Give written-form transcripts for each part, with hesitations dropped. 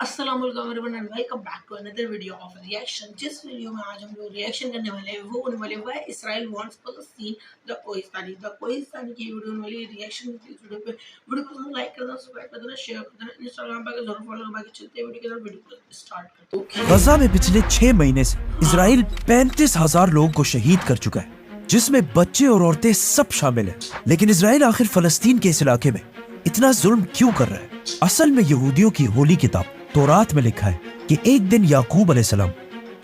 अस्सलाम वालेकुम everyone and welcome back to another video of reaction. जिस वीडियो में आज हम लोग रिएक्शन करने वाले हैं वो होने वाले है इसराइल वांट्स फलस्तीन द कोहिस्तानी की वीडियो होने वाली रिएक्शन। इस वीडियो को लाइक कर देना, सब्सक्राइब कर देना, शेयर कर देना, इंस्टाग्राम पर जरूर फॉलो करना। चलते हैं वीडियो को स्टार्ट करते हैं। गजा में पिछले 6 महीने से इजराइल 35,000 लोगों को शहीद कर चुका है, जिसमें बच्चे और औरतें सब शामिल हैं। लेकिन इजराइल आखिर फलस्तीन के इस इलाके में इतना जुल्म क्यों कर रहा है? असल में यहूदियों की होली किताब तौरात में लिखा है कि एक दिन याकूब अलैहिस्सलाम,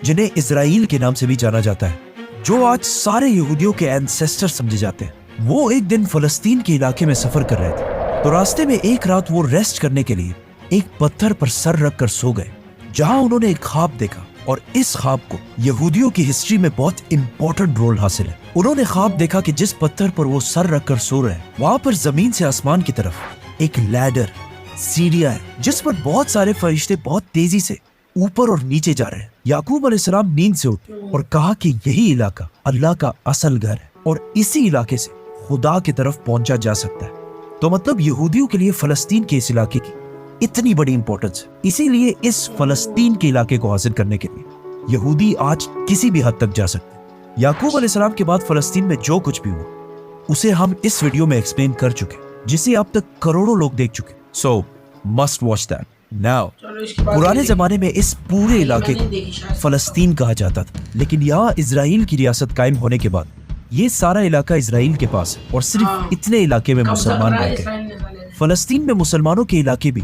जिन्हें इजराइल के नाम से भी जाना जाता है, जो आज सारे यहूदियों के एंसेस्टर समझे जाते हैं, वो एक दिन फलस्तीन के इलाके में सफर कर रहे थे। तो रास्ते में एक रात वो रेस्ट करने के लिए एक पत्थर पर सर रख कर सो गए, जहां उन्होंने एक ख्वाब देखा। और इस ख्वाब को यहूदियों की हिस्ट्री में बहुत इंपॉर्टेंट रोल हासिल है। उन्होंने ख्वाब देखा कि जिस पत्थर पर वो सर रख कर सो रहे हैं, वहां पर जमीन से आसमान की तरफ एक लैडर, सीढ़ियां है, जिस पर बहुत सारे फरिश्ते बहुत तेजी से ऊपर और नीचे जा रहे हैं। याकूब अलैहिस्सलाम नींद से उठे और कहा कि यही इलाका अल्लाह का असल घर है और इसी इलाके से खुदा की तरफ पहुंचा जा सकता है। तो मतलब यहूदियों के लिए फलस्तीन के इस इलाके की इतनी बड़ी इंपॉर्टेंस है। इसीलिए इस फलस्तीन के इलाके को हासिल करने के लिए यहूदी आज किसी भी हद तक जा सकते हैं। याकूब अलैहिस्सलाम के बाद फलस्तीन में जो कुछ भी हुआ, उसे हम इस वीडियो में एक्सप्लेन कर चुके, जिसे अब तक करोड़ों लोग देख चुके। So must watch that now। पुराने जमाने में इस पूरे इलाके को फलस्तीन कहा जाता था, लेकिन यहाँ इजराइल की रियासत कायम होने के बाद ये सारा इलाका इजराइल के पास है और सिर्फ इतने इलाके में मुसलमान रह गए। फलस्तीन में मुसलमानों के इलाके भी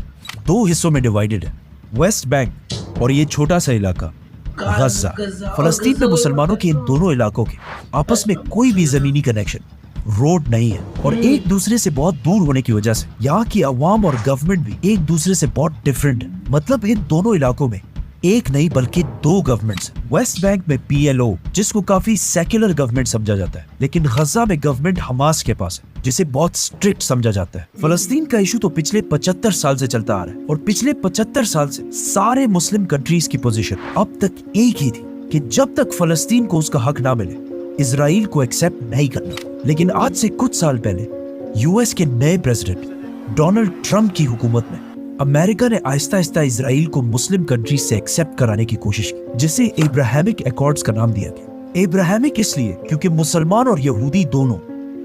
2 हिस्सों में डिवाइडेड है, वेस्ट बैंक और ये छोटा सा इलाका गजा। फलस्तीन में मुसलमानों के इन दोनों इलाकों के आपस में कोई भी जमीनी कनेक्शन, रोड नहीं है और एक दूसरे से बहुत दूर होने की वजह से यहाँ की अवाम और गवर्नमेंट भी एक दूसरे से बहुत डिफरेंट है। मतलब इन दोनों इलाकों में एक नहीं बल्कि 2 गवर्नमेंट्स। वेस्ट बैंक में PLO, जिसको काफी सेक्युलर गवर्नमेंट समझा जाता है, लेकिन गजा में गवर्नमेंट हमास के पास है, जिसे बहुत स्ट्रिक्ट समझा जाता है। फलस्तीन का इशू तो पिछले 75 साल से चलता आ रहा है और पिछले 75 साल से सारे मुस्लिम कंट्रीज की पोजीशन अब तक एक ही थी कि जब तक फलस्तीन को उसका हक ना मिले, इजराइल को एक्सेप्ट नहीं करना। लेकिन आज से कुछ साल पहले यूएस के नए प्रेसिडेंट डोनाल्ड ट्रंप की हुकूमत में अमेरिका ने आहिस्ता आहिस्ता इजराइल को मुस्लिम कंट्रीज से एक्सेप्ट कराने की कोशिश की, जिसे इब्राहिमिक एकॉर्ड्स का नाम दिया गया। इब्राहिमिक इसलिए क्योंकि मुसलमान और यहूदी दोनों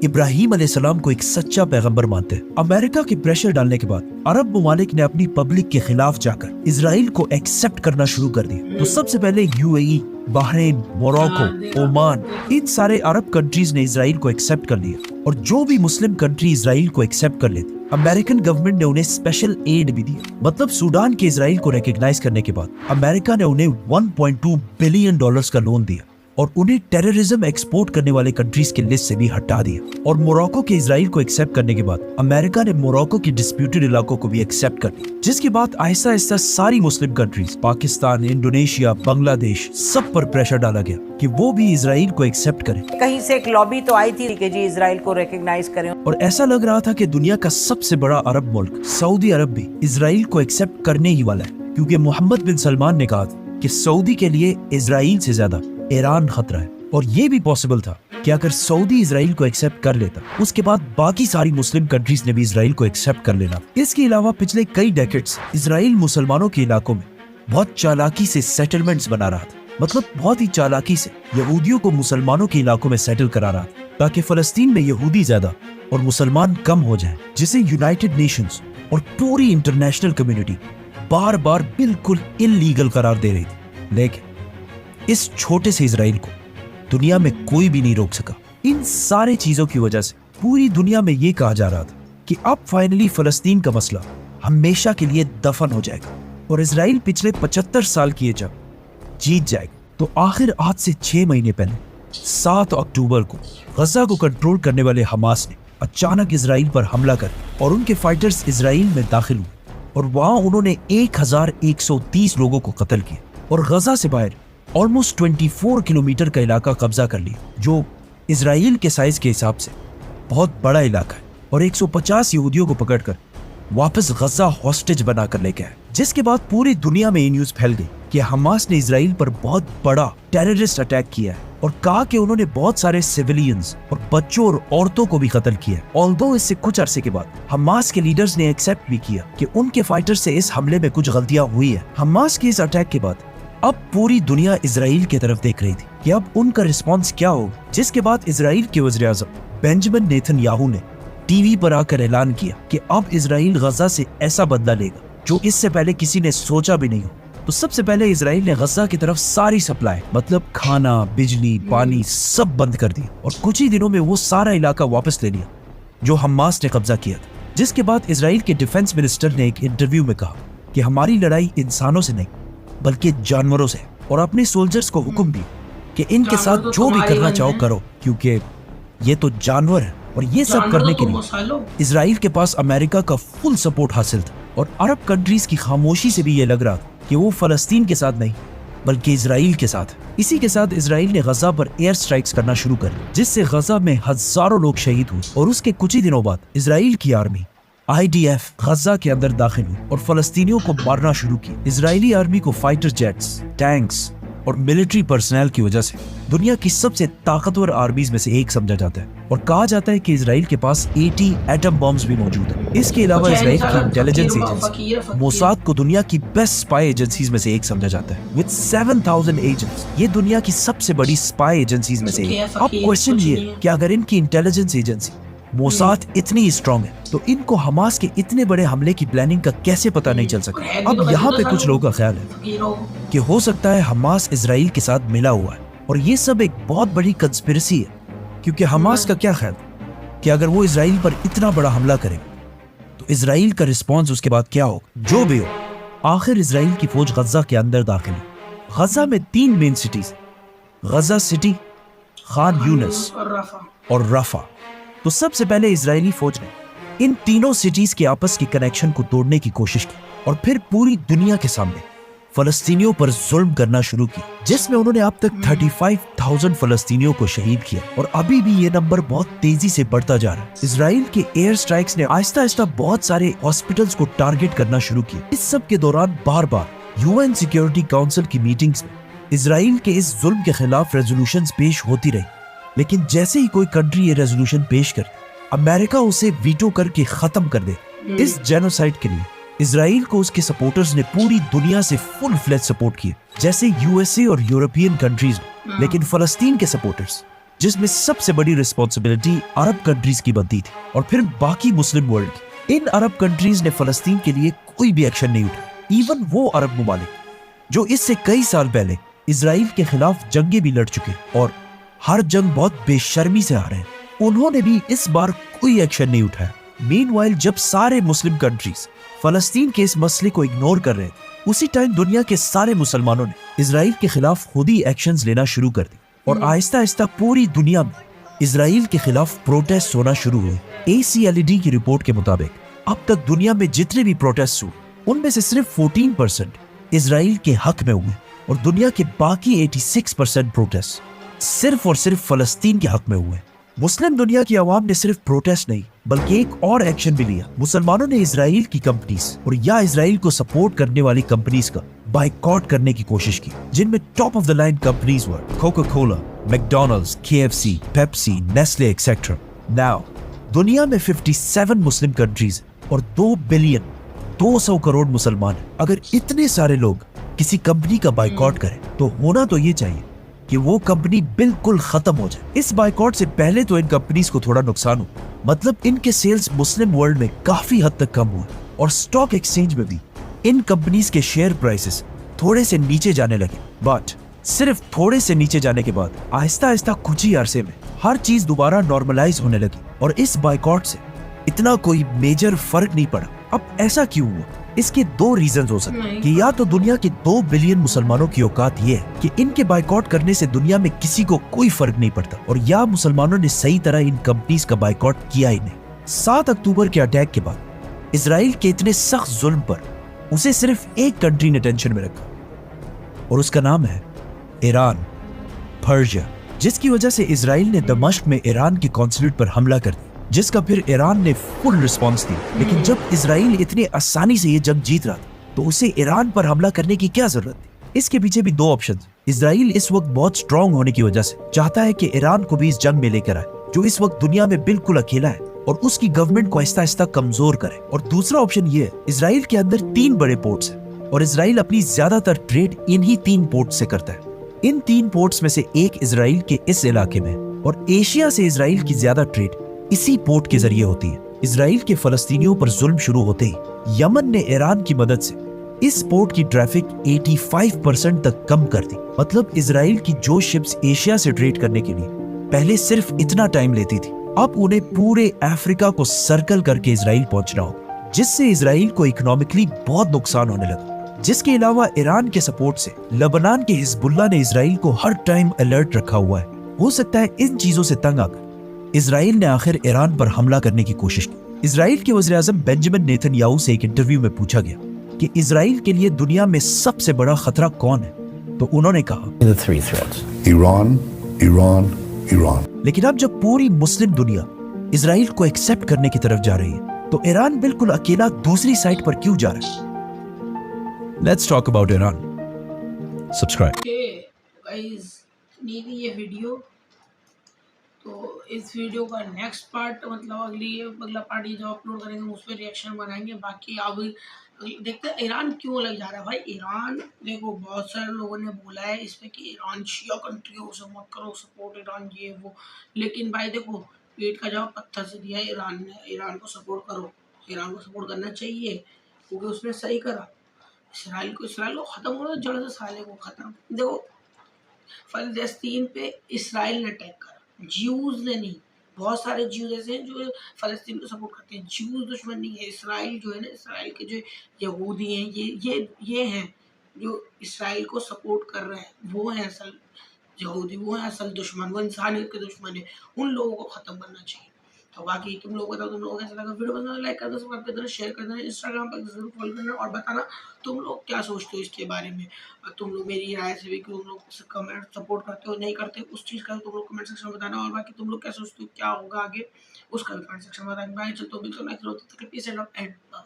इब्राहिम अलैहिस्सलाम को एक सच्चा पैगंबर मानते हैं। अमेरिका के प्रेशर डालने के बाद अरब ममालिक ने अपनी पब्लिक के खिलाफ जाकर इजराइल को एक्सेप्ट करना शुरू कर दिया। तो सबसे पहले UAE, बहरीन, मोरक्को, ओमान, इन सारे अरब कंट्रीज ने इजराइल को एक्सेप्ट कर लिया और जो भी मुस्लिम कंट्री इजराइल को एक्सेप्ट कर लेते, अमेरिकन गवर्नमेंट ने उन्हें स्पेशल एड भी दिया। मतलब सूडान के इजराइल को रिकॉग्नाइज करने के बाद अमेरिका ने उन्हें $1.2 बिलियन का लोन दिया और उन्हें टेररिज्म एक्सपोर्ट करने वाले कंट्रीज के लिस्ट से भी हटा दिया। और मोरक्को के इजराइल को एक्सेप्ट करने के बाद अमेरिका ने मोरक्को की डिस्प्यूटेड इलाकों को भी एक्सेप्ट कर लिया, जिसके बाद आहिस्ता आहिस्ता सारी Muslim countries, Pakistan, Indonesia, Bangladesh, सब पर प्रेशर डाला गया कि वो भी इजराइल को एक्सेप्ट करें। कहीं से एक लॉबी तो आई थी कि जी इजराइल को रिकॉग्नाइज करें, और ऐसा लग रहा था कि दुनिया का सबसे बड़ा अरब मुल्क सऊदी अरब भी इजराइल को एक्सेप्ट करने ही वाला है, क्योंकि मोहम्मद बिन सलमान ने कहा था कि सऊदी के लिए इजराइल से ज्यादा ईरान खतरा है। और ये भी पॉसिबल था कि अगर सऊदी इजराइल को एक्सेप्ट कर लेता, उसके बाद बाकी सारी मुस्लिम कंट्रीज ने भी इजराइल को एक्सेप्ट कर लेना। इसके अलावा पिछले कई डेकेड्स इजराइल मुसलमानों के इलाकों में बहुत चालाकी से सेटलमेंट्स बना रहा था। मतलब बहुत ही चालाकी से यहूदियों को मुसलमानों के इलाकों में सेटल करा रहा था, ताकि फलस्तीन में यहूदी ज्यादा और मुसलमान कम हो जाए, जिसे यूनाइटेड नेशंस और पूरी इंटरनेशनल कम्युनिटी बार बार बिल्कुल इल्लीगल करार दे रही थी। लेकिन इस छोटे से इजराइल को दुनिया में कोई भी नहीं रोक सका। इन सारे चीजों की वजह से पूरी दुनिया में ये कहा जा रहा था कि अब फाइनली फलस्तीन का मसला हमेशा के लिए दफन हो जाएगा और इजराइल पिछले 75 साल की जब जीत जाएगा। तो आखिर आज से 6 महीने पहले 7 अक्टूबर को गजा को कंट्रोल करने वाले हमास ने अचानक इजराइल पर हमला कर और उनके फाइटर्स इजराइल में दाखिल हुए और वहां उन्होंने 1130 लोगों को कत्ल किया और गजा से बाहर ऑलमोस्ट 24 किलोमीटर का इलाका कब्जा कर लिया, जो इजराइल के साइज के हिसाब से बहुत बड़ा इलाका है। और 150 यहूदियों को पकड़कर वापस गजा हॉस्टेज बनाकर लेके आए, जिसके बाद पूरी दुनिया में ये न्यूज फैल गई कि हमास ने इजराइल पर बहुत बड़ा टेररिस्ट अटैक किया है और कहा कि उन्होंने बहुत सारे सिविलियंस और बच्चों और औरतों को भी कत्ल किया। ऑल्दो इससे कुछ अरसे के बाद हमास के लीडर्स ने एक्सेप्ट भी किया कि उनके फाइटर से इस हमले में कुछ गलतियां हुई है। हमास के इस अटैक के बाद अब पूरी दुनिया इजराइल की तरफ देख रही थी कि अब उनका रिस्पॉन्स क्या होगा, जिसके बाद इजराइल के वज़ीर आज़म बेंजामिन नेतन्याहू ने टीवी पर आकर ऐलान किया कि अब इजराइल गजा से ऐसा बदला लेगा जो इससे पहले किसी ने सोचा भी नहीं हो। तो सबसे पहले इजराइल ने गजा की तरफ सारी सप्लाई मतलब खाना, बिजली, पानी सब बंद कर दिया और कुछ ही दिनों में वो सारा इलाका वापस ले लिया जो हमास ने कब्जा किया था। जिसके बाद इजराइल के डिफेंस मिनिस्टर ने एक इंटरव्यू में कहा कि हमारी लड़ाई इंसानों से नहीं बल्कि जानवरों से, और अपने सोल्जर्स को हुक्म दिया कि इनके साथ जो भी करना चाहो करो, क्योंकि ये तो जानवर है। और ये सब करने के लिए इजराइल के पास अमेरिका का फुल सपोर्ट हासिल था और अरब कंट्रीज की खामोशी से भी ये लग रहा था कि वो फलस्तीन के साथ नहीं बल्कि इजराइल के साथ। इसी के साथ इजराइल ने गजा पर एयर स्ट्राइक्स करना शुरू कर दिया, जिससे गजा में हजारों लोग शहीद हुए। और उसके कुछ ही दिनों बाद इजराइल की आर्मी IDF गजा के अंदर दाखिल हुई और फलस्तीनियों को मारना शुरू किया। इजरायली आर्मी को फाइटर जेट्स, टैंक्स और मिलिट्री पर्सनल की वजह से दुनिया की सबसे ताकतवर आर्मीज में से एक समझा जाता है और कहा जाता है कि इजराइल के पास 80 एटम बॉम्ब्स भी मौजूद हैं। इसके अलावा इजराइल की इंटेलिजेंस एजेंसी मोसाद को दुनिया की बेस्ट स्पाई एजेंसीज में से एक समझा जाता है विद 7000 एजेंट्स। ये दुनिया की सबसे बड़ी स्पाई एजेंसीज में से एक। अब क्वेश्चन ये है कि अगर इनकी इंटेलिजेंस एजेंसी मोसाद इतनी स्ट्रॉन्ग है तो इनको हमास के इतने बड़े हमले की प्लानिंग का कैसे पता नहीं चल सका। अब यहाँ पे कुछ लोगों का ख्याल है कि हो सकता है हमास इजराइल के साथ मिला हुआ है और ये सब एक बहुत बड़ी कंस्पिरेसी है, क्योंकि हमास का क्या ख्याल कि अगर वो इजराइल पर इतना बड़ा हमला करे तो इजराइल का रिस्पॉन्स उसके बाद क्या होगा। जो भी हो, आखिर इजराइल की फौज गजा के अंदर दाखिल हुई। गजा में 3 मेन सिटीज, गजा सिटी, खान यूनिस और रफा। तो सबसे पहले इजरायली फौज ने इन तीनों सिटीज के आपस के कनेक्शन को तोड़ने की कोशिश की और फिर पूरी दुनिया के सामने फलस्तीनियों पर जुल्म करना शुरू किया, जिसमें उन्होंने अब तक 35,000 फलस्तीनियों को शहीद किया और अभी भी ये नंबर बहुत तेजी से बढ़ता जा रहा है। इजराइल के एयर स्ट्राइक्स ने आहिस्ता आहिस्ता बहुत सारे हॉस्पिटल्स को टारगेट करना शुरू किया। इस सब के दौरान बार बार UN सिक्योरिटी काउंसिल की मीटिंग्स में इजराइल के इस जुल्म के खिलाफ रेजोल्यूशंस पेश होती रही, लेकिन जैसे ही कोई कंट्री ये रेजोल्यूशन पेश कर अमेरिका उसे वीटो करके खत्म कर दे। इस जेनोसाइड के लिए इजराइल को उसके सपोर्टर्स ने पूरी दुनिया से फुल फ्लेज सपोर्ट किया, जैसे USA और यूरोपियन कंट्रीज में। लेकिन फलस्तीन के सपोर्टर्स, जिसमें सबसे बड़ी रिस्पॉन्सिबिलिटी अरब कंट्रीज की बनती थी और फिर बाकी मुस्लिम वर्ल्ड की, इन अरब कंट्रीज ने फलस्तीन के लिए कोई भी एक्शन नहीं उठाया। इवन वो अरब मुमालिक जो इससे कई साल पहले इजराइल के खिलाफ जंगें भी लड़ चुके और हर जंग बहुत बेशर्मी से आ रहे हैं, उन्होंने भी इस बार कोई एक्शन नहीं उठाया। मीनवाइल जब सारे मुस्लिम कंट्रीज फलस्तीन के इस मसले को इग्नोर कर रहे थे, उसी टाइम दुनिया के सारे मुसलमानों ने इजराइल के खिलाफ खुद ही एक्शंस लेना शुरू कर दी और आहिस्ता आहिस्ता पूरी दुनिया में इजराइल के खिलाफ प्रोटेस्ट होना शुरू हुए। ACLED की रिपोर्ट के मुताबिक अब तक दुनिया में जितने भी प्रोटेस्ट हुए उनमें से सिर्फ 14% इजराइल के हक में हुए और दुनिया के बाकी 86% प्रोटेस्ट सिर्फ और सिर्फ फलस्तीन के हक में हुए। मुस्लिम दुनिया की आवाम ने सिर्फ प्रोटेस्ट नहीं बल्कि एक और एक्शन भी लिया। मुसलमानों ने इजराइल की कंपनीज और या इजराइल को सपोर्ट करने वाली कंपनीज का बाइकॉट करने की कोशिश की, जिनमें top of the line companies were Coca Cola, McDonald's, KFC, Pepsi, Nestle etcetera. Now दुनिया में 57 मुस्लिम कंट्रीज और 2 बिलियन 200 करोड़ मुसलमान। अगर इतने सारे लोग किसी कंपनी का बाइकॉट करें तो होना तो ये चाहिए कि वो कंपनी बिल्कुल खत्म हो जाए। इस बाइकॉट से पहले तो इन कंपनीज को थोड़ा नुकसान हो, मतलब इनके सेल्स मुस्लिम वर्ल्ड में काफी हद तक कम हुए और स्टॉक एक्सचेंज में भी इन कंपनीज के शेयर प्राइसेस थोड़े से नीचे जाने लगे। बट सिर्फ थोड़े से नीचे जाने के बाद आहिस्ता आहिस्ता कुछ ही अरसे में हर चीज दोबारा नॉर्मलाइज होने लगी और इस बाइकॉट से इतना कोई मेजर फर्क नहीं पड़ा। अब ऐसा क्यों हुआ? इसके 2 रीजन हो सकते हैं कि या तो दुनिया के 2 बिलियन मुसलमानों की औकात ये है कि इनके बाइकॉट करने से दुनिया में किसी को कोई फर्क नहीं पड़ता, और या मुसलमानों ने सही तरह इन कंपनीज का बाइकॉट किया ही नहीं। 7 अक्टूबर के अटैक के बाद इजराइल के इतने सख्त जुल्म पर उसे सिर्फ एक कंट्री ने टेंशन में रखा और उसका नाम है ईरान, पर्शिया, जिसकी वजह से इजराइल ने दमिश्क में ईरान के कॉन्सुलेट पर हमला कर दिया, जिसका फिर ईरान ने फुल रिस्पांस दी। लेकिन जब इजराइल इतनी आसानी से ये जंग जीत रहा था तो उसे ईरान पर हमला करने की क्या जरूरत थी? इसके पीछे भी दो ऑप्शन। इसराइल इस वक्त बहुत स्ट्रांग होने की वजह से चाहता है कि ईरान को भी इस जंग में लेकर आए, जो इस वक्त दुनिया में बिल्कुल अकेला है, और उसकी गवर्नमेंट को आहिस्ता आहिस्ता कमजोर करे। और दूसरा ऑप्शन ये है, इसराइल के अंदर 3 बड़े पोर्ट्स हैं और इसराइल अपनी ज्यादातर ट्रेड इन्हीं 3 पोर्ट से करता है। इन 3 पोर्ट्स में से एक इसराइल के इस इलाके में, और एशिया से इसराइल की ज्यादा ट्रेड इसी पोर्ट के जरिए होती है। इसराइल के फलस्तीनियों पर जुल्म शुरू होते ही यमन ने ईरान की मदद से इस पोर्ट की ट्रैफिक 85% तक कम कर दी। मतलब इसराइल की जो शिप्स एशिया से ट्रेड करने के लिए पहले सिर्फ इतना टाइम लेती थी, अब उन्हें पूरे अफ्रीका को सर्कल करके इसराइल पहुंचना होगा, जिससे इसराइल को इकोनॉमिकली बहुत नुकसान होने लगा। जिसके अलावा ईरान के सपोर्ट से लेबनान के हिजबुल्लाह ने इसराइल को हर टाइम अलर्ट रखा हुआ है। हो सकता है इन चीजों से तंग आकर इसराइल ने आखिर ईरान पर हमला करने की कोशिश की। इसराइल के वज़ीर-ए-आज़म बेंजामिन नेतन्याहू से एक इंटरव्यू में पूछा गया कि इसराइल के लिए दुनिया में सबसे बड़ा खतरा कौन है, तो उन्होंने कहा The three threats: Iran, Iran, Iran. लेकिन अब जब पूरी मुस्लिम दुनिया इसराइल को एक्सेप्ट करने की तरफ जा रही है, तो ईरान बिल्कुल अकेला दूसरी साइड पर क्यों जा रहा है? Let's talk about Iran. Subscribe. Okay guys, नहीं थी ये वीडियो, तो इस वीडियो का नेक्स्ट पार्ट मतलब अगला पार्ट ये जो अपलोड करेंगे उस पर रिएक्शन बनाएंगे। बाकी अब देखते हैं ईरान क्यों लग जा रहा है। भाई ईरान देखो, बहुत सारे लोगों ने बोला है इस पे कि ईरान शिया कंट्री हो, उसे मत करो सपोर्ट ईरान ये वो, लेकिन भाई देखो पेट का जवाब पत्थर से दिया है ईरान ने। ईरान को सपोर्ट करो, ईरान को सपोर्ट करना चाहिए क्योंकि उसने सही करा। इसराइल को ख़त्म करो, जड़ से साले को ख़त्म। देखो फ़लस्तीन पे इसराइल ने अटैक करा, ज्यूज़ ने नहीं। बहुत सारे ज्यूज़ ऐसे हैं जो फ़लस्तीन को सपोर्ट करते हैं। ज्यूज़ दुश्मन नहीं है। इसराइल जो है ना, इसराइल के जो यहूदी हैं, ये हैं जो इसराइल को सपोर्ट कर रहे हैं, वो हैं असल यहूदी, वो हैं असल दुश्मन, वो इंसानियत के दुश्मन है। उन लोगों को ख़त्म करना चाहिए। तो बाकी तुम लोग बताओ, तुम लोगों को कैसा लगा वीडियो? पसंद लाइक कर दो, सब्सक्राइब कर देना, शेयर कर देना, इंस्टाग्राम पर जरूर फॉलो करना और बताना तुम लोग क्या सोचते हो इसके बारे में। और तुम लोग मेरी राय से भी कि तुम लोग कमेंट सपोर्ट करते हो नहीं करते उस चीज़ का तुम लोग कमेंट सेक्शन में बताना। और बाकी तुम लोग क्या सोचते हो क्या होगा आगे, उसका भी कमेंट सेक्शन में बताना। बाय, चलते हो, मिलते हो नेक्स्ट वीडियो, तब तक के लिए peace and love and bye.